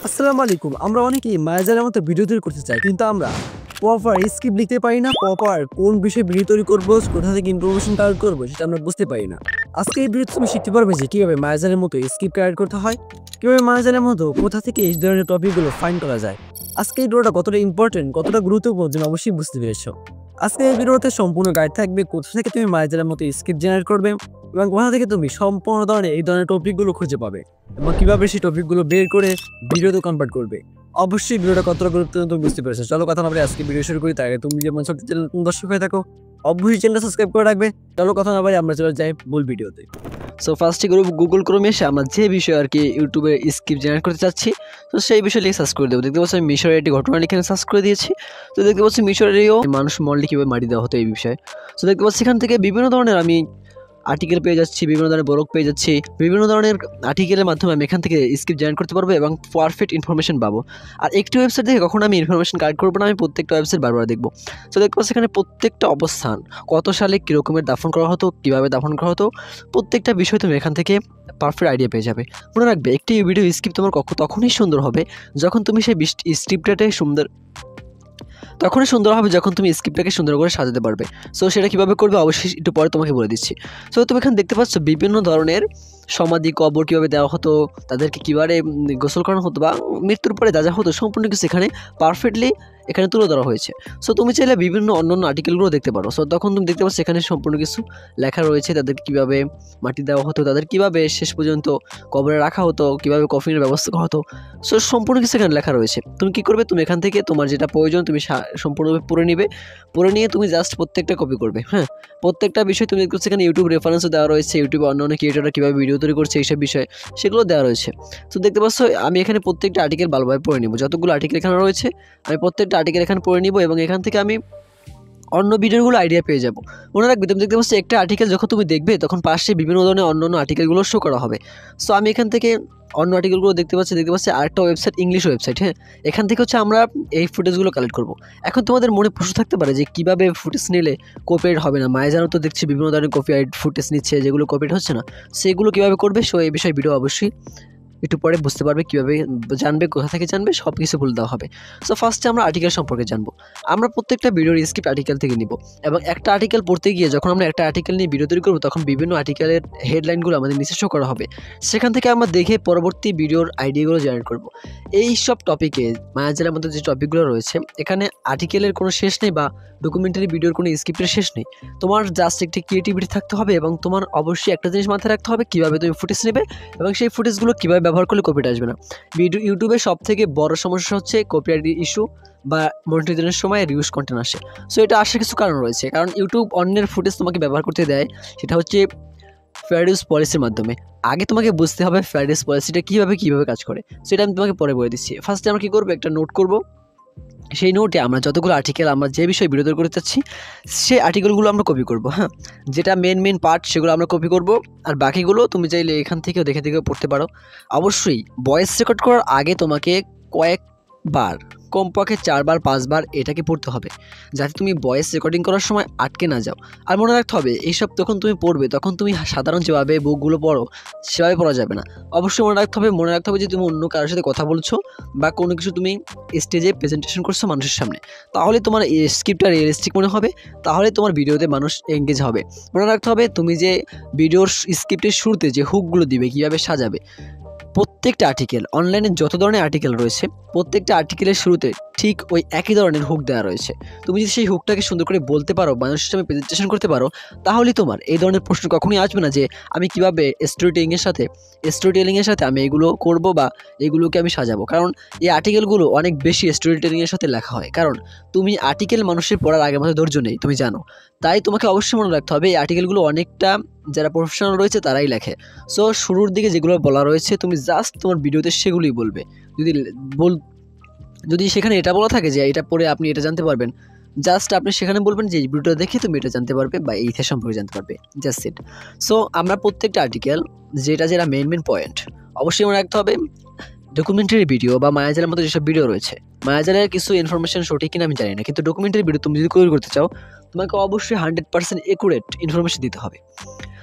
আসসালামু আলাইকুম। আমরা অনেকেই মায়াজালের মতো ভিডিও তৈরি করতে চাই, কিন্তু আমরা প্রপার স্ক্রিপ্ট লিখতে পারি না। প্রপার কোন বিষয়ে ভিডিও তৈরি করবো, কোথা থেকে ইনফরমেশন কালেক্ট করবো, সেটা আমরা বুঝতে পারি না। আজকে এই ভিডিওতে তুমি শিখতে পারবে যে কীভাবে মায়াজালের মতো স্ক্রিপ্ট কালেক্ট করতে হয়, কীভাবে মায়াজালের মতো কোথা থেকে এই ধরনের টপিকগুলো ফাইন্ড করা যায়। আজকে এই ভিডিওটা কতটা ইম্পর্টেন্ট, কতটা গুরুত্বপূর্ণ তুমি অবশ্যই বুঝতে পেরেছো। আজকে এই ভিডিওতে সম্পূর্ণ গাইড থাকবে কোথা থেকে তুমি মায়াজালের মতো স্ক্রিপ্ট জেনারেট করবে এবং কোথা থেকে তুমি সম্পূর্ণ ধরনের এই ধরনের টপিকগুলো খুঁজে পাবে এবং কিভাবে সেই টপিকগুলো বের করে ভিডিওতে কনভার্ট করবে। অবশ্যই ভিডিওটা কতটা গুরুত্বপূর্ণ তুমি বুঝতে পেরেছো। চলো কথা না বলে আজকে ভিডিও শুরু করি। তার আগে তুমি যেমন ছোট চ্যানেল দর্শক হয়ে থাকো, অবশ্যই চ্যানেলটা সাবস্ক্রাইব করে রাখবে। চলো কথা না বলে আমরা চলে যাই মূল ভিডিওতে। সো ফার্স্টে গুগল ক্রোমে এসে আমরা যে বিষয় আর কি ইউটিউবে স্ক্রিপ্ট জেনারেট করতে চাচ্ছি, তো সেই বিষয় লিখে সার্চ করে দেবো। দেখতে পাচ্ছি আমি মিশরের একটি ঘটনা লিখে সার্চ করে দিয়েছি। তো দেখতে পাচ্ছি মিশরেরও মানুষ মল্লি কীভাবে মারি দেওয়া হতো এই বিষয়ে। তো দেখতে পাচ্ছি এখান থেকে বিভিন্ন ধরনের আমি আর্টিকেল পেয়ে যাচ্ছি, বিভিন্ন ধরনের ব্লগ পেয়ে যাচ্ছি, বিভিন্ন ধরনের আর্টিকেলের মাধ্যমে আমি এখান থেকে স্ক্রিপ্ট জেনারেট করতে পারবো এবং পারফেক্ট ইনফরমেশন পাবো। আর একটি ওয়েবসাইট থেকে কখনো আমি ইনফরমেশন কালেক্ট করবো না, আমি প্রত্যেকটা ওয়েবসাইট বারবার দেখবো। তো দেখতে পাচ্ছি এখানে প্রত্যেকটা অবস্থান, কত সালে কীরকমের দাফন করা হতো, কীভাবে দাফন করা হতো, প্রত্যেকটা বিষয় তুমি এখান থেকে পারফেক্ট আইডিয়া পেয়ে যাবে। মনে রাখবে, একটি ভিডিও স্ক্রিপ্ট তোমার তখনই সুন্দর হবে যখন তুমি সেই স্ক্রিপ্টটাকে তখনই সুন্দর হবে যখন তুমি স্ক্রিপ্টটাকে সুন্দর করে সাজাতে পারবে। সো সেটা কীভাবে করবে অবশ্যই একটু পরে তোমাকে বলে দিচ্ছি। সো তুমি এখানে দেখতে পাচ্ছ বিভিন্ন ধরনের সমাধি, কবর কীভাবে দেওয়া হতো, তাদেরকে কীভাবে গোসল করানো হতো বা মৃত্যুর পরে যা যা হতো সম্পূর্ণ কিছু এখানে পারফেক্টলি এখানে তুলে ধরা হয়েছে। সো তুমি চাইলে বিভিন্ন অন্যান্য আর্টিকেলগুলো দেখতে পারো। সো তখন তুমি দেখতে পাচ্ছ এখানে সম্পূর্ণ কিছু লেখা রয়েছে, তাদের কীভাবে মাটি দেওয়া হতো, তাদের কীভাবে শেষ পর্যন্ত কবরে রাখা হতো, কীভাবে কফিনের ব্যবস্থা করা হতো। সো সম্পূর্ণ কিছু এখানে লেখা রয়েছে। তুমি কী করবে, তুমি এখান থেকে তোমার যেটা প্রয়োজন তুমি সম্পূর্ণভাবে পড়ে নিবে। পড়ে নিয়ে তুমি জাস্ট প্রত্যেকটা কপি করবে। হ্যাঁ, প্রত্যেকটা বিষয় তুমি দেখতে পাচ্ছ এখানে ইউটিউব রেফারেন্সও দেওয়া রয়েছে, ইউটিউবে অন্য ক্রিয়েটররা কীভাবে ভিডিও তৈরি করছে এইসব বিষয়ে সেগুলো দেওয়া রয়েছে। তো দেখতে পাচ্ছ আমি এখানে প্রত্যেকটা আর্টিকেল ভালোভাবে পড়ে নিব। যতগুলো আর্টিকেল এখানে রয়েছে আমি প্রত্যেকটা আর্টিকেল এখানে পড়ে নিব এবং এখান থেকে আমি অন্য ভিডিওগুলো আইডিয়া পেয়ে যাবো। মনে রাখবে, তুমি দেখতে পাচ্ছ একটা আর্টিকেল যখন তুমি দেখবে তখন পাশে বিভিন্ন ধরনের অন্য আর্টিকেলগুলো শো করা হবে। সো আমি এখান থেকে অন্য আর্টিকেলগুলো দেখতে পাচ্ছি আরেকটা ওয়েবসাইট, ইংলিশ ওয়েবসাইট। হ্যাঁ, এখান থেকে হচ্ছে আমরা এই ফুটেজগুলো কালেক্ট করব। এখন তোমাদের মনে প্রশ্ন থাকতে পারে যে কীভাবে ফুটেজ নিলে কপিরাইট হবে না। মায়াজালও তো দেখছি বিভিন্ন ধরনের কপিরাইট ফুটেজ নিচ্ছে, যেগুলো কপিরাইট হচ্ছে না, সেগুলো কীভাবে করবে। সো এই বিষয়ে ভিডিও অবশ্যই একটু পরে বুঝতে পারবে, কীভাবে জানবে, কোথা থেকে জানবে, সব কিছু বলে দেওয়া হবে। সো ফার্স্টে আমরা আর্টিকেল সম্পর্কে জানবো। আমরা প্রত্যেকটা ভিডিওর স্ক্রিপ্ট আর্টিকেল থেকে নিব এবং একটা আর্টিকেল পড়তে গিয়ে যখন আমরা একটা আর্টিকেল নিয়ে ভিডিও তৈরি করবো তখন বিভিন্ন আর্টিকেলের হেডলাইনগুলো আমাদের নিচে শো করা হবে। সেখান থেকে আমরা দেখে পরবর্তী ভিডিওর আইডিয়াগুলো জেনারেট করব। এই সব টপিকে মায়াজালের মধ্যে যে টপিকগুলো রয়েছে এখানে আর্টিকেলের কোনো শেষ নেই বা ডকুমেন্টারি ভিডিওর কোনো স্ক্রিপ্টের শেষ নেই। তোমার জাস্ট একটি ক্রিয়েটিভিটি থাকতে হবে এবং তোমার অবশ্যই একটা জিনিস মাথায় রাখতে হবে, কীভাবে তুমি ফুটেজ নেবে এবং সেই ফুটেজগুলো কীভাবে ব্যবহার করলে কপিরাইট আসবে না। ইউটিউবের সব থেকে বড় সমস্যা হচ্ছে কপিরাইট ইস্যু বা মনিটাইজেশনের সময় রিউজ কন্টেন্ট আসে। সো এটা আসার কিছু কারণ রয়েছে, কারণ ইউটিউব অন্যের ফুটেজ তোমাকে ব্যবহার করতে দেয়, সেটা হচ্ছে ফেয়ার ইউজ পলিসির মাধ্যমে। আগে তোমাকে বুঝতে হবে ফেয়ার ইউজ পলিসিটা কীভাবে কাজ করে। সেটা আমি তোমাকে পরে বলে দিচ্ছি। ফার্স্টে আমরা কী করবো, একটা নোট করবো। সেই নোটে আমরা যতগুলো আর্টিকেল আমরা যে বিষয়ে ভিডিও তৈরি করতে চাচ্ছি সেই আর্টিকেলগুলো আমরা কপি করব। হ্যাঁ, যেটা মেন পার্ট সেগুলো আমরা কপি করব, আর বাকিগুলো তুমি চাইলে এখান থেকেও দেখে পড়তে পারো। অবশ্যই ভয়েস রেকর্ড করার আগে তোমাকে কয়েকবার, কমপক্ষে 4 বার 5 বার এটাকে পড়তে হবে, যাতে তুমি ভয়েস রেকর্ডিং করার সময় আটকে না যাও। আর মনে রাখতে হবে এইসব যখন তুমি পড়বে তখন তুমি সাধারণ যেভাবে বুকগুলো পড়ো সেভাবে পড়া যাবে না। অবশ্যই মনে রাখতে হবে যে তুমি অন্য কারোর সাথে কথা বলছো বা কোনো কিছু তুমি স্টেজে প্রেজেন্টেশন করছো মানুষের সামনে, তাহলে তোমার স্ক্রিপ্টটা রিয়েলিস্টিক মনে হবে, তাহলে তোমার ভিডিওতে মানুষ এঙ্গেজ হবে। মনে রাখতে হবে তুমি যে ভিডিওর স্ক্রিপ্টের শুরুতে যে হুকগুলো দিবে, কীভাবে সাজাবে। প্রত্যেকটা আর্টিকেল, অনলাইনে যত ধরনের আর্টিকেল রয়েছে প্রত্যেকটা আর্টিকেলের শুরুতে ঠিক ওই একই ধরনের হুক দেওয়া রয়েছে। তুমি যদি সেই হুকটাকে সুন্দর করে বলতে পারো, মানুষের সামনে প্রেজেন্টেশন করতে পারো, তাহলে তোমার এই ধরনের প্রশ্ন কখনোই আসবে না যে আমি কীভাবে স্টোরি টেলিংয়ের সাথে আমি এগুলো করব বা এগুলোকে আমি সাজাবো। কারণ এই আর্টিকেলগুলো অনেক বেশি স্টোরি টেলিংয়ের সাথে লেখা হয়, কারণ তুমি আর্টিকেল মানুষের পড়ার আগের মতো ধৈর্য নেই, তুমি জানো। তাই তোমাকে অবশ্যই মনে রাখতে হবে এই আর্টিকেলগুলো অনেকটা যারা প্রফেশনাল রয়েছে তারাই লেখে। সো শুরুর দিকে যেগুলো বলা রয়েছে তুমি জাস্ট তোমার ভিডিওতে সেগুলোই বলবে। যদি সেখানে এটা বলা থাকে যে এটা পড়ে আপনি এটা জানতে পারবেন, জাস্ট আপনি সেখানে বলবেন যে এই ভিডিওটা দেখে তুমি এটা জানতে পারবে বা এই ইতিহাস সম্পর্কে জানতে পারবে, জাস্ট ইট। সো আমরা প্রত্যেকটা আর্টিকেল যেটা মেন পয়েন্ট অবশ্যই মনে রাখতে হবে। ডকুমেন্টারি ভিডিও বা মায়াজালের মতো যেসব ভিডিও রয়েছে, মায়াজালের কিছু ইনফরমেশন সঠিক কিনা আমি জানি না, কিন্তু ডকুমেন্টারি ভিডিও তুমি যদি তৈরি করতে চাও তোমাকে অবশ্যই 100% একুরেট ইনফরমেশন দিতে হবে।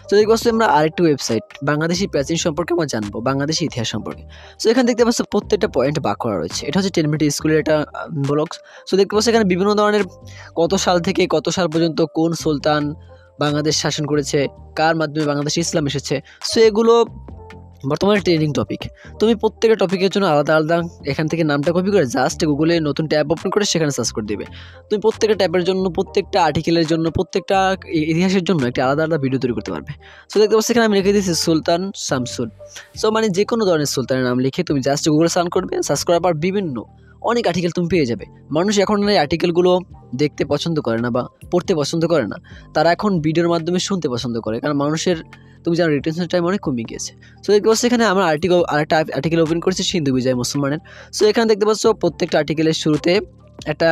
তো দেখতে পাচ্ছ আমরা আরেকটি ওয়েবসাইট বাংলাদেশি প্রাচীন সম্পর্কে আমরা জানবো, বাংলাদেশি ইতিহাস সম্পর্কে। সো এখানে দেখতে পাচ্ছ প্রত্যেকটা পয়েন্ট ভাগ করা রয়েছে। এটা হচ্ছে 10 মিনিট স্কুলের একটা ব্লগ। সো দেখতে পাচ্ছ এখানে বিভিন্ন ধরনের কত সাল থেকে কত সাল পর্যন্ত কোন সুলতান বাংলাদেশ শাসন করেছে, কার মাধ্যমে বাংলাদেশে ইসলাম এসেছে। সো এগুলো বর্তমানে ট্রেন্ডিং টপিক। তুমি প্রত্যেকটা টপিকের জন্য আলাদা আলাদা এখান থেকে নামটা কপি করে জাস্ট গুগলে নতুন ট্যাব ওপেন করে সেখানে সার্চ করে দিবে। তুমি প্রত্যেকটা ট্যাবের জন্য, প্রত্যেকটা আর্টিকেলের জন্য, প্রত্যেকটা ইতিহাসের জন্য একটা আলাদা আলাদা ভিডিও তৈরি করতে পারবে। সো দেখতে পাচ্ছি এখানে আমি লিখে দিয়েছি সুলতান শামসুল। সো মানে যে কোনো ধরনের সুলতানের নাম লিখে তুমি জাস্ট গুগলে সার্চ করবে, সার্চ করার পর বিভিন্ন অনেক আর্টিকেল তুমি পেয়ে যাবে। মানুষ এখন এই আর্টিকেলগুলো দেখতে পছন্দ করে না বা পড়তে পছন্দ করে না, তারা এখন ভিডিওর মাধ্যমে শুনতে পছন্দ করে, কারণ মানুষের তুমি জানো রিটেনশন টাইম অনেক কমে গিয়েছে। সো দেখতে পাচ্ছ এখানে আমরা আরেকটা আর্টিকেল ওপেন করেছি সিন্ধু বিজয় মুসলমানের। সো এখানে দেখতে পাচ্ছ প্রত্যেকটা আর্টিকেলের শুরুতে একটা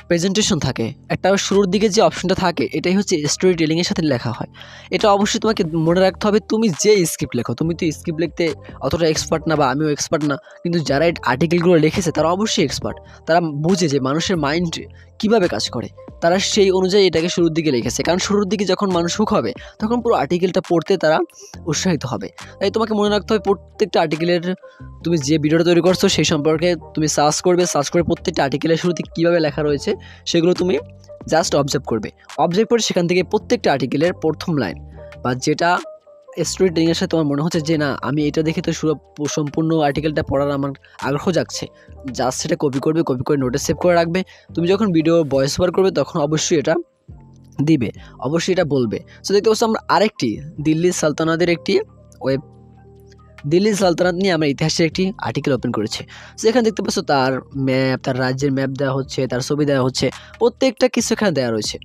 প্রেজেন্টেশন থাকে, একটা শুরুর দিকে যে অপশনটা থাকে এটাই হচ্ছে স্টোরি টেলিংয়ের সাথে লেখা হয়। এটা অবশ্যই তোমাকে মনে রাখতে হবে, তুমি যে স্ক্রিপ্ট লেখো, তুমি তো স্ক্রিপ্ট লিখতে অতটা এক্সপার্ট না বা আমিও এক্সপার্ট না, কিন্তু যারা এই আর্টিকেলগুলো লিখেছে তারা অবশ্যই এক্সপার্ট। তারা বুঝে যে মানুষের মাইন্ড কীভাবে কাজ করে, তারা সেই অনুযায়ী এটাকে শুরুর দিকে লিখেছে। কারণ শুরুর দিকে যখন মানুষ হুক হবে তখন পুরো আর্টিকেলটা পড়তে তারা উৎসাহিত হবে। তাই তোমাকে মনে রাখতে হবে প্রত্যেকটা আর্টিকেলের তুমি যে ভিডিওটা তৈরি করছো সেই সম্পর্কে তুমি সার্চ করবে, সার্চ করে প্রত্যেকটা আর্টিকেলের শুরুতে কীভাবে লেখা রয়েছে সেগুলো তুমি জাস্ট অবজার্ভ করবে। অবজার্ভ করে সেখান থেকে প্রত্যেকটা আর্টিকেলের প্রথম লাইন বা যেটা স্টোরি টেলিংয়ের সাথে তোমার মনে হচ্ছে যে না আমি এটা দেখে তো সম্পূর্ণ আর্টিকেলটা পড়ার আমার আগ্রহ জাগছে, জাস্ট সেটা কপি করবে, কপি করে নোটে সেভ করে রাখবে। তুমি যখন ভিডিও ভয়েস ওভার করবে তখন অবশ্যই এটা দিবে, অবশ্যই এটা বলবে। সো দেখতে পাচ্ছ আমরা আরেকটি দিল্লি সালতানাতের একটি দিল্লি সালতানাত নিয়ে আমরা ইতিহাসের একটি আর্টিকেল ওপেন করেছি। সেখানে দেখতে পাচ্ছ তার ম্যাপ, তার রাজ্যের ম্যাপ দেওয়া হচ্ছে, তার ছবি দেওয়া হচ্ছে, প্রত্যেকটা কিছু এখানে দেওয়া রয়েছে।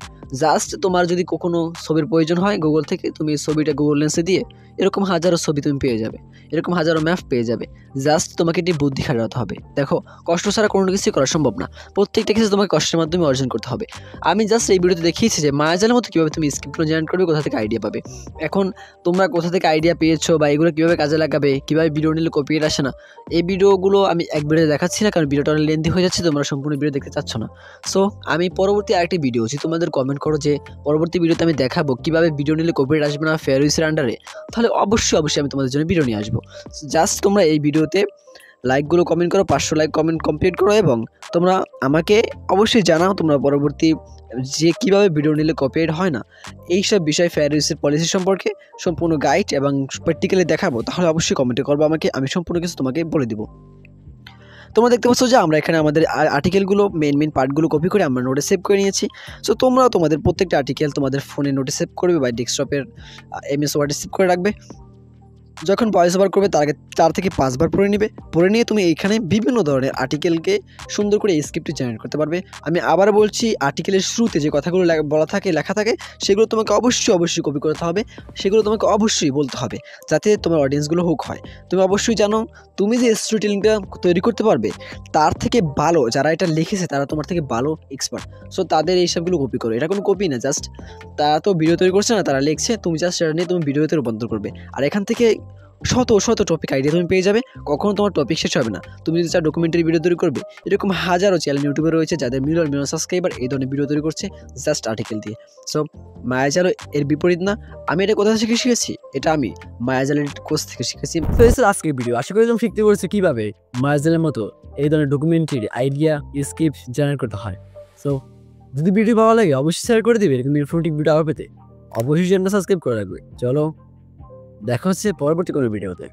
জাস্ট তোমার যদি কখনো ছবির প্রয়োজন হয় গুগল থেকে তুমি ছবিটা গুগল লেন্সে দিয়ে এরকম হাজারো ছবি তুমি পেয়ে যাবে, এরকম হাজারো ম্যাপ পেয়ে যাবে। জাস্ট তোমাকে এটি বুদ্ধি খাটাতে হবে। দেখো কষ্ট ছাড়া কোনো কিছুই করা সম্ভব না, প্রত্যেকটা কিছু তোমাকে কষ্টের মাধ্যমে অর্জন করতে হবে। আমি জাস্ট এই ভিডিওতে দেখিয়েছি যে মায়াজালের মতো কীভাবে তুমি স্ক্রিপ্টগুলো জেনারেট করবে, কোথা থেকে আইডিয়া পাবে। এখন তোমরা কোথা থেকে আইডিয়া পেয়েছো বা এগুলো কীভাবে কাজে লাগাবে, কীভাবে ভিডিও নিলে কপিরাইট আসে না, এই ভিডিওগুলো আমি এক ভিডিওতে দেখাচ্ছি না, কারণ ভিডিওটা অনেক লেন্থি হয়ে যাচ্ছে, তোমরা সম্পূর্ণ ভিডিও দেখতে চাচ্ছ না। সো আমি পরবর্তী আরেকটি ভিডিও যদি তোমাদের কমেন্ট করো যে পরবর্তী ভিডিওতে আমি দেখাবো কীভাবে ভিডিও নিলে কপিরাইট আসবে না ফেয়ার ইউজের আন্ডারে, তাহলে অবশ্যই আমি তোমাদের জন্য ভিডিও নিয়ে আসবো। জাস্ট তোমরা এই ভিডিওতে লাইকগুলো কমেন্ট করো, 500 লাইক কমেন্ট কমপ্লিট করো এবং তোমরা আমাকে অবশ্যই জানাও তোমরা পরবর্তী যে কীভাবে ভিডিও নিলে কপিরাইট হয় না এইসব বিষয় ফেয়ার ইউজের পলিসি সম্পর্কে সম্পূর্ণ গাইড এবং প্র্যাকটিক্যালি দেখাবো, তাহলে অবশ্যই কমেন্টে করবো আমাকে, আমি সম্পূর্ণ কিছু তোমাকে বলে দিব। তোমরা দেখতে পাচ্ছ যে আমরা এখানে আমাদের আর্টিকেলগুলো মেন পার্টগুলো কপি করে আমরা নোটে সেভ করে নিয়েছি। সো তোমরাও তোমাদের প্রত্যেকটা আর্টিকেল তোমাদের ফোনে নোটে সেভ করবে বা ডেস্কটপের MS ওয়ার্ডে সেভ করে রাখবে। যখন ভয়েস ওভার করবে তার আগে 4 থেকে 5 বার পড়ে নেবে, পড়ে নিয়ে তুমি এইখানে বিভিন্ন ধরনের আর্টিকেলকে সুন্দর করে স্ক্রিপ্টে জেনারেট করতে পারবে। আমি আবার বলছি, আর্টিকেলের শুরুতে যে কথাগুলো বলা থাকে, লেখা থাকে, সেগুলো তোমাকে অবশ্যই কপি করতে হবে, সেগুলো তোমাকে অবশ্যই বলতে হবে যাতে তোমার অডিয়েন্সগুলো হুক হয়। তুমি অবশ্যই জানো তুমি যে স্টোরি টেলিংটা তৈরি করতে পারবে তার থেকে ভালো যারা এটা লিখেছে তারা তোমার থেকে ভালো এক্সপার্ট। সো তাদের এইসবগুলো কপি করো, এটা কোনো কপি না, জাস্ট তারা তো ভিডিও তৈরি করছে না, তারা লিখছে, তুমি জাস্ট সেটা নিয়ে তুমি ভিডিওতে রূপান্তর করবে। আর এখান থেকে শত টপিক আইডিয়া তুমি পেয়ে যাবে, কখনো তোমার টপিক শেষ হবে না। তুমি যদি চাও ডকুমেন্টারি ভিডিও তৈরি করবে, এরকম হাজারো চ্যানেল ইউটিউবে রয়েছে যাদের মিলিয়ন সাবস্ক্রাইবার এই ধরনের ভিডিও তৈরি করছে জাস্ট আর্টিকেল দিয়ে। সো মায়াজালও এর বিপরীত না। আমি এটা কোথা থেকে শিখেছি, এটা আমি মায়াজালের কোর্স থেকে শিখেছি। তো এই ছিল আজকের ভিডিও, আশা করি তুমি শিখতে পেরেছো কীভাবে মায়াজালের মতো এই ধরনের ডকুমেন্টারি আইডিয়া স্ক্রিপ্ট জেনারেট করতে হয়। সো যদি ভিডিও ভালো লাগে অবশ্যই শেয়ার করে দিবে, এরকম ইনফরমেটিভ ভিডিও আবার পেতে অবশ্যই চ্যানেলটা সাবস্ক্রাইব করে রাখবে। চলো দেখা হচ্ছে পরবর্তী কোনো ভিডিওতে।